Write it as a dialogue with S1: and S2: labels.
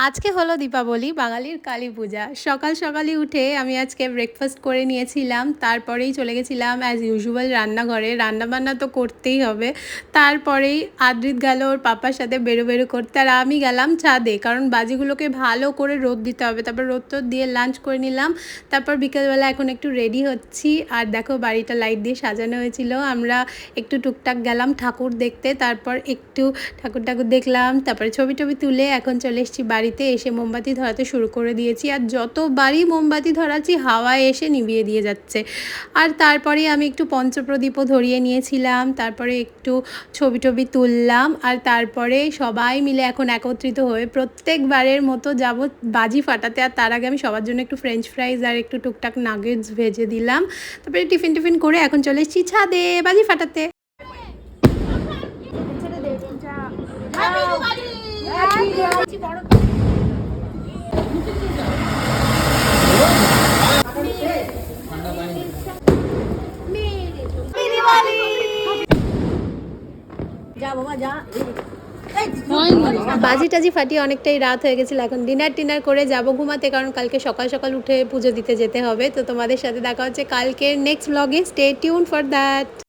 S1: আজকে হলো দীপাবলি, বাঙালির কালী পূজা। সকাল সকালই উঠে আমি আজকে ব্রেকফাস্ট করে নিয়েছিলাম। তারপরেই চলে গেছিলাম অ্যাজ ইউজুয়াল রান্নাঘরে। রান্নাবান্না তো করতেই হবে। তারপরেই আদ্রিত গেল ওর পাপার সাথে বেরো করতে, আর আমি গেলাম ছাদে। কারণ বাজিগুলোকে ভালো করে রোদ দিতে হবে। তারপর রোদ দিয়ে লাঞ্চ করে নিলাম। তারপর বিকেলবেলা এখন একটু রেডি হচ্ছি। আর দেখো বাড়িটা লাইট দিয়ে সাজানো হয়েছিল। আমরা একটু টুকটাক গেলাম ঠাকুর দেখতে। তারপর একটু ঠাকুর দেখলাম। তারপরে ছবি তুলে এখন চলে এসেছি বাড়িতে। এসে মোমবাতি ধরাতে শুরু করে দিয়েছি। আর যতবারই মোমবাতি ধরাচ্ছি হাওয়ায় এসে নিভিয়ে দিয়ে যাচ্ছে। আর তারপরে আমি একটু পঞ্চপ্রদীপও ধরিয়ে নিয়েছিলাম। তারপরে একটু ছবি তুললাম। আর তারপরে সবাই মিলে এখন একত্রিত হয়ে প্রত্যেকবারের মতো যাব বাজি ফাটাতে। আর তার আগে আমি সবার জন্য একটু ফ্রেঞ্চ ফ্রাইজ আর একটু টুকটাক নাগেটস ভেজে দিলাম। তারপরে টিফিন করে এখন চলে এসেছি ছাদে বাজি ফাটাতে। বাজি টাজি ফাটিয়ে অনেকটাই রাত হয়ে গেছিল। এখন ডিনার করে যাব ঘুমাতে, কারণ কালকে সকাল সকাল উঠে পুজো দিতে যেতে হবে। তো তোমাদের সাথে দেখা হচ্ছে কালকের নেক্সট ব্লগে। Stay tune for that.